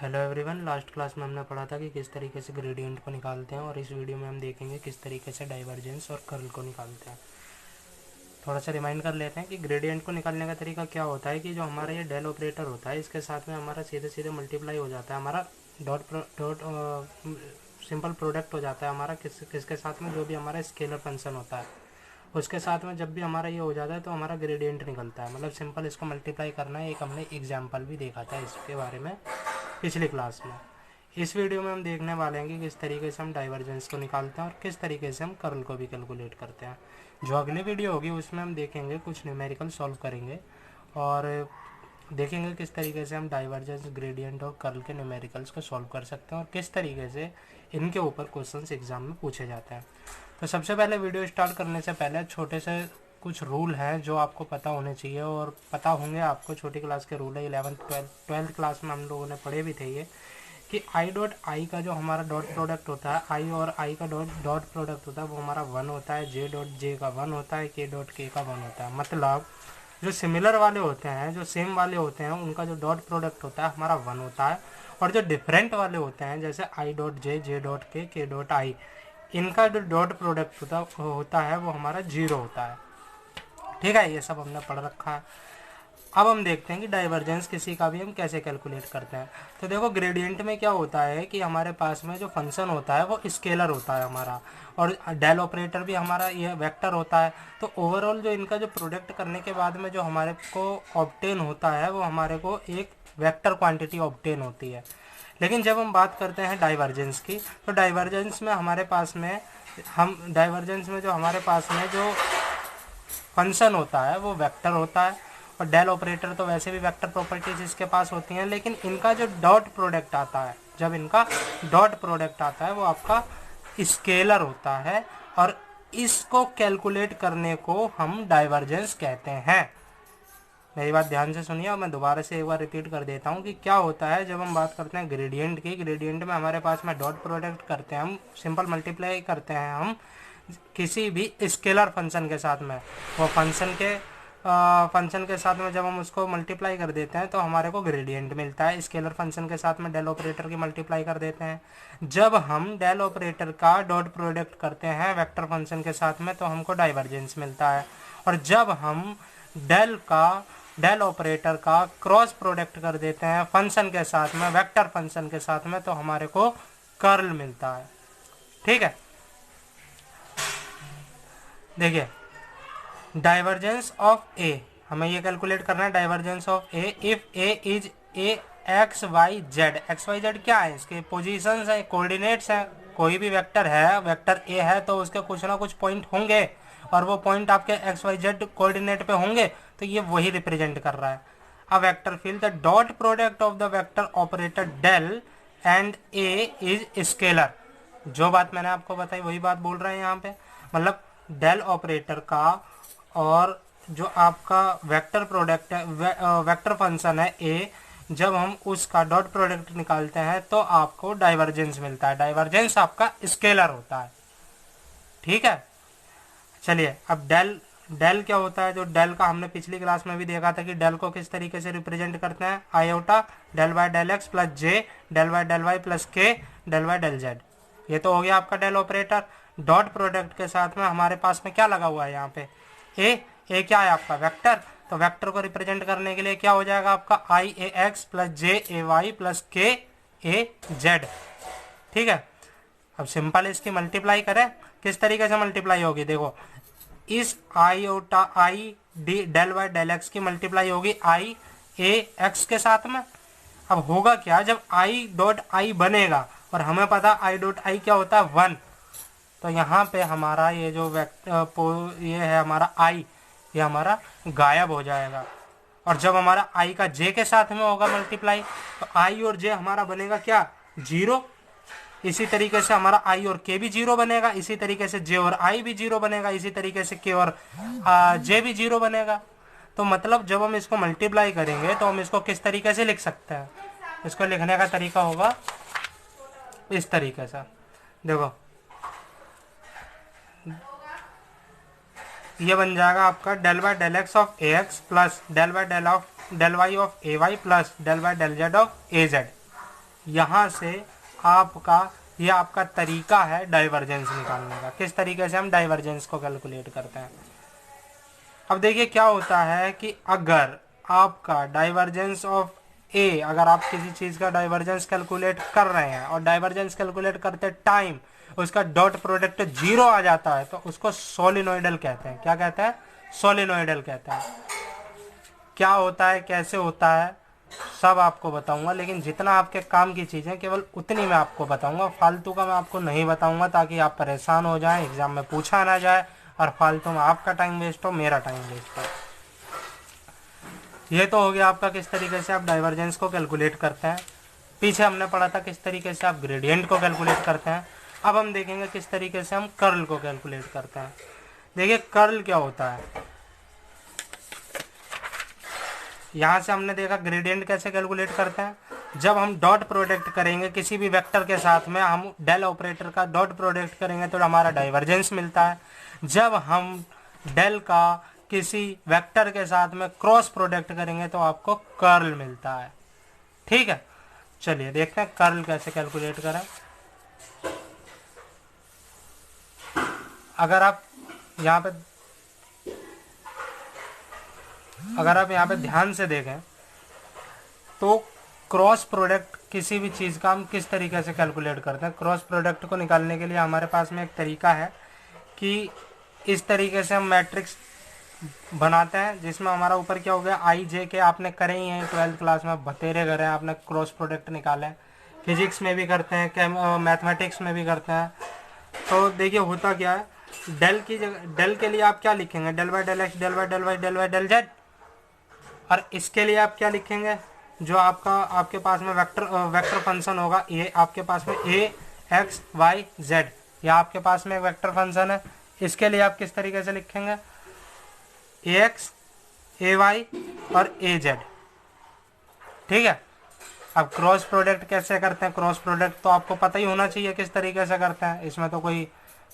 Hello everyone, last class में हमने पढ़ा था कि किस तरीके से ग्रेडियंट को निकालते हैं और इस वीडियो में हम देखेंगे किस तरीके से डाइवर्जेंस और कर्ल को निकालते हैं। थोड़ा सा रिमाइंड कर लेते हैं कि ग्रेडियंट को निकालने का तरीका क्या होता है कि जो हमारा ये डेल ऑपरेटर होता है इसके साथ में हमारा सीधे सीधे मल्टीप्लाई हो जाता है, हमारा डॉट सिंपल प्रोडक्ट हो जाता है हमारा किसके साथ में, जो भी हमारा स्केलर फंक्शन होता है उसके साथ में जब भी हमारा ये हो जाता है तो हमारा ग्रेडियंट निकलता है। मतलब सिंपल इसको मल्टीप्लाई करना है। एक हमने एग्जाम्पल भी देखा था इसके बारे में पिछली क्लास में। इस वीडियो में हम देखने वाले हैं कि किस तरीके से हम डाइवर्जेंस को निकालते हैं और किस तरीके से हम कर्ल को भी कैलकुलेट करते हैं। जो अगली वीडियो होगी उसमें हम देखेंगे, कुछ न्यूमेरिकल सॉल्व करेंगे और देखेंगे किस तरीके से हम डाइवर्जेंस, ग्रेडियंट और कर्ल के न्यूमेरिकल्स को सॉल्व कर सकते हैं और किस तरीके से इनके ऊपर क्वेश्चंस एग्जाम में पूछे जाते हैं। तो सबसे पहले वीडियो स्टार्ट करने से पहले छोटे से कुछ रूल हैं जो आपको पता होने चाहिए और पता होंगे आपको। छोटी क्लास के रूल है, 11th 12th क्लास में हम लोगों ने पढ़े भी थे ये, कि आई डॉट आई का जो हमारा डॉट प्रोडक्ट होता है, आई और आई का डॉट प्रोडक्ट होता है वो हमारा 1 होता है, जे डॉट जे का 1 होता है, के डॉट के का 1 होता है। मतलब जो सिमिलर वाले होते हैं, जो सेम वाले होते हैं, उनका जो डॉट प्रोडक्ट होता है हमारा 1 होता है। और जो डिफरेंट वाले होते हैं जैसे I dot J, J dot के डॉट आई, इनका जो डॉट प्रोडक्ट होता है वो हमारा 0 होता है। ठीक है, ये सब हमने पढ़ रखा है। अब हम देखते हैं कि डाइवर्जेंस किसी का भी हम कैसे कैलकुलेट करते हैं। तो देखो, ग्रेडियंट में क्या होता है कि हमारे पास में जो फंक्शन होता है वो स्केलर होता है हमारा, और डेल ऑपरेटर भी हमारा ये वेक्टर होता है। तो ओवरऑल जो इनका जो प्रोडक्ट करने के बाद में जो हमारे को ऑब्टेन होता है वो हमारे को एक वेक्टर क्वांटिटी ऑब्टेन होती है। लेकिन जब हम बात करते हैं डाइवर्जेंस की, तो डाइवर्जेंस में हमारे पास में जो हमारे पास में जो फंक्शन होता है वो वेक्टर होता है, और डेल ऑपरेटर तो वैसे भी वेक्टर प्रॉपर्टीज इसके पास होती हैं। लेकिन इनका जो डॉट प्रोडक्ट आता है, जब इनका डॉट प्रोडक्ट आता है वो आपका स्केलर होता है, और इसको कैलकुलेट करने को हम डाइवर्जेंस कहते हैं। मेरी बात ध्यान से सुनिए और मैं दोबारा से एक बार रिपीट कर देता हूँ कि क्या होता है जब हम बात करते हैं ग्रेडियंट की। ग्रेडियंट में हमारे पास में डॉट प्रोडक्ट करते हैं, हम सिंपल मल्टीप्लाई करते हैं हम किसी भी स्केलर फंक्शन के साथ में। वो फंक्शन के साथ में जब हम उसको मल्टीप्लाई कर देते हैं तो हमारे को ग्रेडियंट मिलता है। स्केलर फंक्शन के साथ में डेल ऑपरेटर की मल्टीप्लाई कर देते हैं। जब हम डेल ऑपरेटर का डॉट प्रोडक्ट करते हैं वेक्टर फंक्शन के साथ में तो हमको डाइवर्जेंस मिलता है। और जब हम डेल ऑपरेटर का क्रॉस प्रोडक्ट कर देते हैं फंक्शन के साथ में, वेक्टर फंक्शन के साथ में, तो हमारे को कर्ल मिलता है। ठीक है, देखिए, डाइवर्जेंस ऑफ ए, हमें ये कैलकुलेट करना है divergence of A if A is A X Y Z. X Y Z क्या है, इसके पोजीशंस हैं, कोऑर्डिनेट्स हैं। कोई भी वेक्टर है, वेक्टर ए है तो उसके कुछ ना कुछ पॉइंट होंगे और वो पॉइंट आपके एक्स वाई जेड कोऑर्डिनेट पे होंगे, तो ये वही रिप्रेजेंट कर रहा है। A vector field the dot product of the vector operator del and A is scalar. जो बात मैंने आपको बताई वही बात बोल रहे हैं यहाँ पे। मतलब डेल ऑपरेटर का और जो आपका वेक्टर प्रोडक्ट है, वेक्टर फंक्शन है ए, जब हम उसका डॉट प्रोडक्ट निकालते हैं तो आपको डाइवर्जेंस मिलता है। डाइवर्जेंस आपका स्केलर होता है। ठीक है, चलिए अब डेल क्या होता है। जो डेल का हमने पिछली क्लास में भी देखा था कि डेल को किस तरीके से रिप्रेजेंट करते हैं, iota del by del X plus J del by del Y plus K del by del Z. ये तो हो गया आपका डेल ऑपरेटर। डॉट प्रोडक्ट के साथ में हमारे पास में क्या लगा हुआ है यहाँ पे, ए क्या है आपका वेक्टर। तो वेक्टर को रिप्रेजेंट करने के लिए क्या हो जाएगा आपका, आई ए एक्स प्लस जे ए वाई प्लस के ए जेड। ठीक है, अब सिंपल इसकी मल्टीप्लाई करें। किस तरीके से मल्टीप्लाई होगी, देखो, इस iota I D del Y del X की मल्टीप्लाई होगी आई ए एक्स के साथ में। अब होगा क्या, जब आई डॉट आई बनेगा, और हमें पता आई डॉट आई क्या होता है 1, तो यहाँ पे हमारा ये जो ये है हमारा आई, ये हमारा गायब हो जाएगा। और जब हमारा आई का जे के साथ में होगा मल्टीप्लाई, तो आई और जे हमारा बनेगा क्या, 0। इसी तरीके से हमारा आई और के भी 0 बनेगा, इसी तरीके से जे और आई भी 0 बनेगा, इसी तरीके से के और जे भी 0 बनेगा। तो मतलब जब हम इसको मल्टीप्लाई करेंगे तो हम इसको किस तरीके से लिख सकते हैं, इसको लिखने का तरीका होगा इस तरीके से। देखो, ये बन जाएगा आपका del by del x of A x plus del by del Y of A Y plus del by del Z of A Z. यहाँ से आपका ये आपका तरीका है डाइवर्जेंस निकालने का, किस तरीके से हम डाइवर्जेंस को कैलकुलेट करते हैं। अब देखिए क्या होता है कि अगर आपका डाइवर्जेंस ऑफ ए, अगर आप किसी चीज़ का डाइवर्जेंस कैलकुलेट कर रहे हैं और डाइवर्जेंस कैलकुलेट करते टाइम उसका डॉट प्रोडक्ट 0 आ जाता है तो उसको सोलिनोइडल कहते हैं। क्या कहते हैं? सोलिनोइडल कहते हैं। क्या होता है, कैसे होता है, सब आपको बताऊंगा, लेकिन जितना आपके काम की चीज़ें केवल उतनी मैं आपको बताऊंगा, फालतू का मैं आपको नहीं बताऊंगा, ताकि आप परेशान हो जाएं, एग्जाम में पूछा ना जाए और फालतू में आपका टाइम वेस्ट हो, मेरा टाइम वेस्ट हो। ये तो हो गया आपका किस तरीके से आप डाइवर्जेंस को कैलकुलेट करते हैं। पीछे हमने पढ़ा था किस तरीके से आप ग्रेडियंट को कैलकुलेट करते हैं। अब हम देखेंगे किस तरीके से हम कर्ल को कैलकुलेट करते हैं। देखिए कर्ल क्या होता है। यहाँ से हमने देखा ग्रेडियंट कैसे कैलकुलेट करते हैं। जब हम डॉट प्रोडक्ट करेंगे किसी भी वेक्टर के साथ में, हम डेल ऑपरेटर का डॉट प्रोडक्ट करेंगे तो हमारा डाइवर्जेंस मिलता है। जब हम डेल का किसी वेक्टर के साथ में क्रॉस प्रोडक्ट करेंगे तो आपको कर्ल मिलता है। ठीक है, चलिए देखते हैं कर्ल कैसे कैलकुलेट करें। अगर आप यहाँ पे ध्यान से देखें तो क्रॉस प्रोडक्ट किसी भी चीज़ का हम किस तरीके से कैलकुलेट करते हैं। क्रॉस प्रोडक्ट को निकालने के लिए हमारे पास में एक तरीका है कि इस तरीके से हम मैट्रिक्स बनाते हैं, जिसमें हमारा ऊपर क्या हो गया आई जे के, आपने करे ही हैं 12th क्लास में, बतेरे करे हैं आपने, क्रॉस प्रोडक्ट निकाले, फिजिक्स में भी करते हैं, मैथमेटिक्स में भी करते हैं। तो देखिए होता क्या है, डेल की जगह, डेल के लिए आप क्या लिखेंगे, del by del X, del by del Y, del by del Z. और इसके लिए आप क्या लिखेंगे, जो आपके पास में वेक्टर फंक्शन होगा, ये आपके पास में ए एक्स वाई जेड, या आपके पास में एक वेक्टर फंक्शन है, इसके लिए आप किस तरीके से लिखेंगे, ए एक्स ए वाई और ए जेड। ठीक है। अब क्रॉस प्रोडक्ट कैसे करते हैं, क्रॉस प्रोडक्ट तो आपको पता ही होना चाहिए किस तरीके से करते हैं, इसमें तो कोई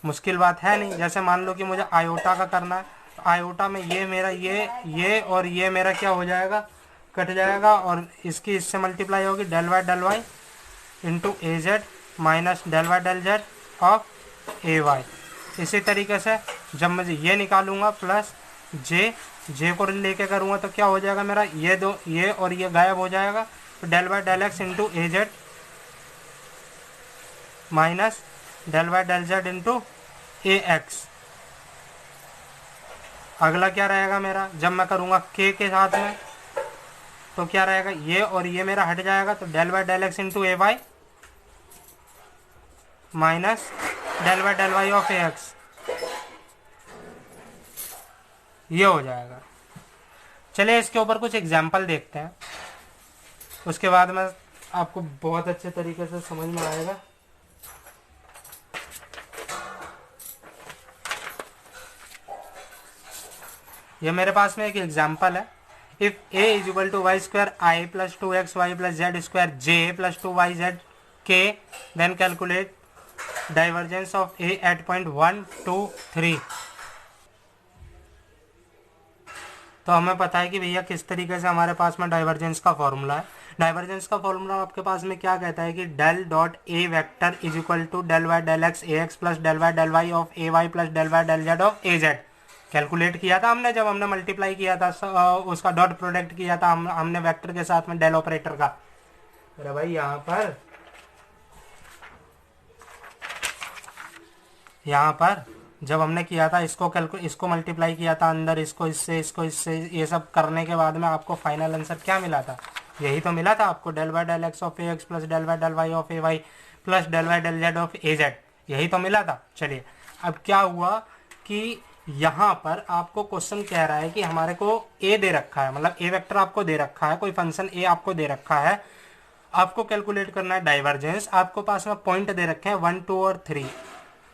मुश्किल बात है नहीं। जैसे मान लो कि मुझे आयोटा का करना है, तो आयोटा में ये मेरा ये और ये मेरा क्या हो जाएगा, कट जाएगा, और इसकी इससे मल्टीप्लाई होगी del Y into A Z minus del Y Z of A Y. इसी तरीके से जब मैं ये निकालूंगा प्लस जे को लेके करूँगा तो क्या हो जाएगा मेरा, ये और ये गायब हो जाएगा, तो del Y del x into A Z minus del Y del z into a x. अगला क्या रहेगा मेरा, जब मैं करूँगा के साथ में तो क्या रहेगा, ये और ये मेरा हट जाएगा, तो del Y del x into a y minus del Y of A x, ये हो जाएगा। चलिए इसके ऊपर कुछ एग्जाम्पल देखते हैं, उसके बाद में आपको बहुत अच्छे तरीके से समझ में आएगा। ये मेरे पास में एक एग्जाम्पल है, if a is equal to y square i plus 2xy plus z square j plus 2yz k, then calculate divergence of a at point 1 2 3। तो हमें पता है कि भैया किस तरीके से हमारे पास में डाइवर्जेंस का फॉर्मूला है। डाइवर्जेंस का फॉर्मूला आपके पास में क्या कहता है कि del dot a vector is equal to del Y del x a x plus del Y of A Y plus del Y del Z of A z. Calculate किया था हमने जब हमने मल्टीप्लाई किया था, उसका डॉट प्रोडक्ट किया था हमने वेक्टर के साथ में डेल ऑपरेटर का। अरे भाई यहाँ पर जब हमने किया था इसको मल्टीप्लाई किया था अंदर, इसको इससे ये सब करने के बाद में आपको फाइनल आंसर क्या मिला था, यही तो मिला था आपको, del Y del x of A x plus del Y of A Y plus del Y del Z of A z, यही तो मिला था। चलिए अब क्या हुआ कि यहाँ पर आपको क्वेश्चन कह रहा है कि हमारे को ए दे रखा है, मतलब ए वेक्टर आपको दे रखा है, कोई फंक्शन ए आपको दे रखा है, आपको कैलकुलेट करना है डाइवर्जेंस। आपको पास में पॉइंट दे रखे हैं 1 2 और 3,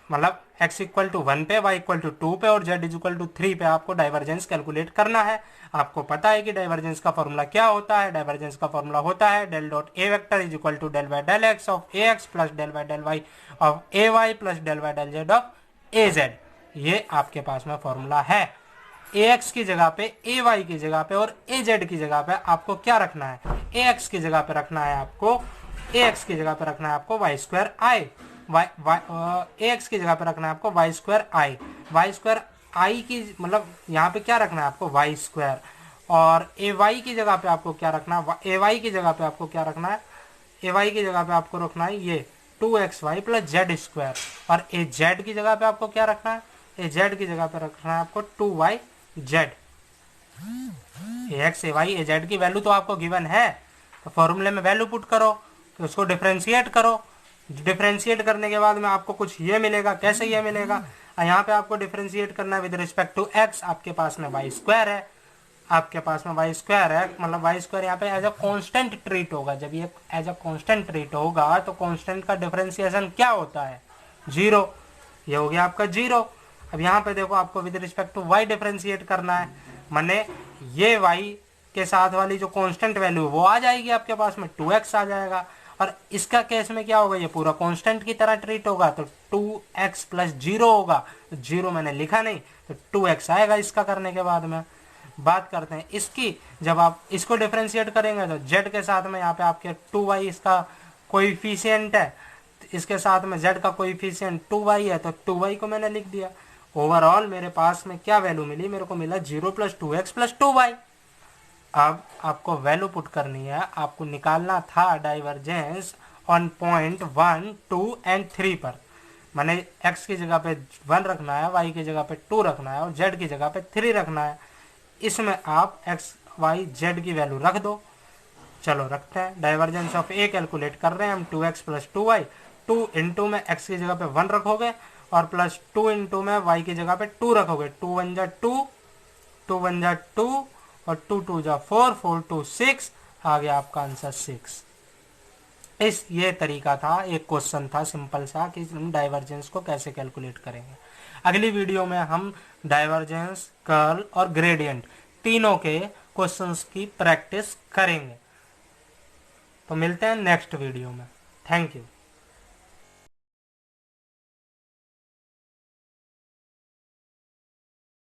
मतलब x इक्वल टू 1 पे, y इक्वल टू 2 पे और z इक्वल टू 3 पे आपको डाइवर्जेंस कैलकुलेट करना है। आपको पता है कि डाइवर्जेंस का फॉर्मूला क्या होता है, डाइवर्जेंस का फॉर्मूला होता है del dot a vector is equal to del Y del x of A x plus del Y of A Y plus del Y del Z of A z. ये आपके पास में formula है। ए x की जगह पे, ए Y की जगह पे और ए जेड की जगह पे आपको क्या रखना है, ए एक्स की जगह पे रखना है आपको ए एक्स की जगह पे रखना है आपको वाई स्क्वायर आई, ए एक्स की जगह पे रखना है आपको वाई स्क्वायर आई की मतलब यहाँ पे क्या रखना है आपको वाई स्क्वायर, और ए वाई की जगह पे आपको क्या रखना है, ए वाई की जगह पे आपको क्या रखना है, ए वाई की जगह पे आपको रखना है ये 2xy प्लस जेड स्क्वायर, और ए जेड की जगह पे आपको क्या रखना है, ए जेड की जगह पे रखना है आपको 2y जेड। ए एक्स ए वाई ए जेड की वैल्यू तो आपको गिवन है, तो फॉर्मूले में वैल्यू पुट करो, तो उसको डिफ्रेंशिएट करो, डिफ्रेंशिएट करने के बाद में आपको कुछ ये मिलेगा। कैसे ये मिलेगा, यहाँ पे आपको डिफ्रेंशिएट करना है विद रिस्पेक्ट टू एक्स, आपके पास में वाई स्क्वायर है, आपके पास में वाई स्क्वायर है, मतलब वाई स्क्वायर यहाँ पे एज अ कांस्टेंट ट्रीट होगा। जब ये एज अ कांस्टेंट ट्रीट होगा तो कांस्टेंट का डिफरेंशिएशन क्या होता है, जीरो, ये हो गया आपका जीरो। अब यहाँ पे देखो आपको with respect to y differentiate करना है, माने ये वाई के साथ वाली जो कांस्टेंट वैल्यू वो आ जाएगी आपके पास में 2x आ जाएगा, और इसका केस में क्या होगा, ये पूरा कांस्टेंट की तरह ट्रीट होगा, तो 2x प्लस जीरो होगा, तो जीरो मैंने लिखा नहीं तो 2x आएगा इसका करने के बाद में। बात करते हैं इसकी, जब आप इसको डिफरेंशिएट करेंगे तो z के साथ में यहाँ पे आपके 2y इसका कोएफिशिएंट है, इसके साथ में z का कोएफिशिएंट 2y है, तो 2y को मैंने लिख दिया। ओवरऑल मेरे पास में क्या वैल्यू मिली, मेरे को मिला 0 प्लस 2x प्लस 2y। अब आपको वैल्यू पुट करनी है, आपको निकालना था डाइवर्जेंस ऑन पॉइंट 1, 2 एंड 3 पर, मैंने x की जगह पे 1 रखना है, y की जगह पे 2 रखना है और z की जगह पे 3 रखना है। इसमें आप x y z की वैल्यू रख दो। चलो रखते हैं, डाइवर्जेंस ऑफ ए कैलकुलेट कर रहे हैं हम, 2x प्लस 2y, 2 इंटू में x की जगह पे 1 रखोगे और प्लस 2 इंटू में y की जगह पे 2 रखोगे, 2 1 जा 2, 2 1 जा 2 और 2 2 जा 4, 4 2 6, आ गया आपका आंसर 6। इस ये तरीका था, एक क्वेश्चन था सिंपल सा कि हम डाइवर्जेंस को कैसे कैलकुलेट करेंगे। अगली वीडियो में हम डाइवर्जेंस, कर्ल और ग्रेडियंट तीनों के क्वेश्चंस की प्रैक्टिस करेंगे। तो मिलते हैं नेक्स्ट वीडियो में। Thank you.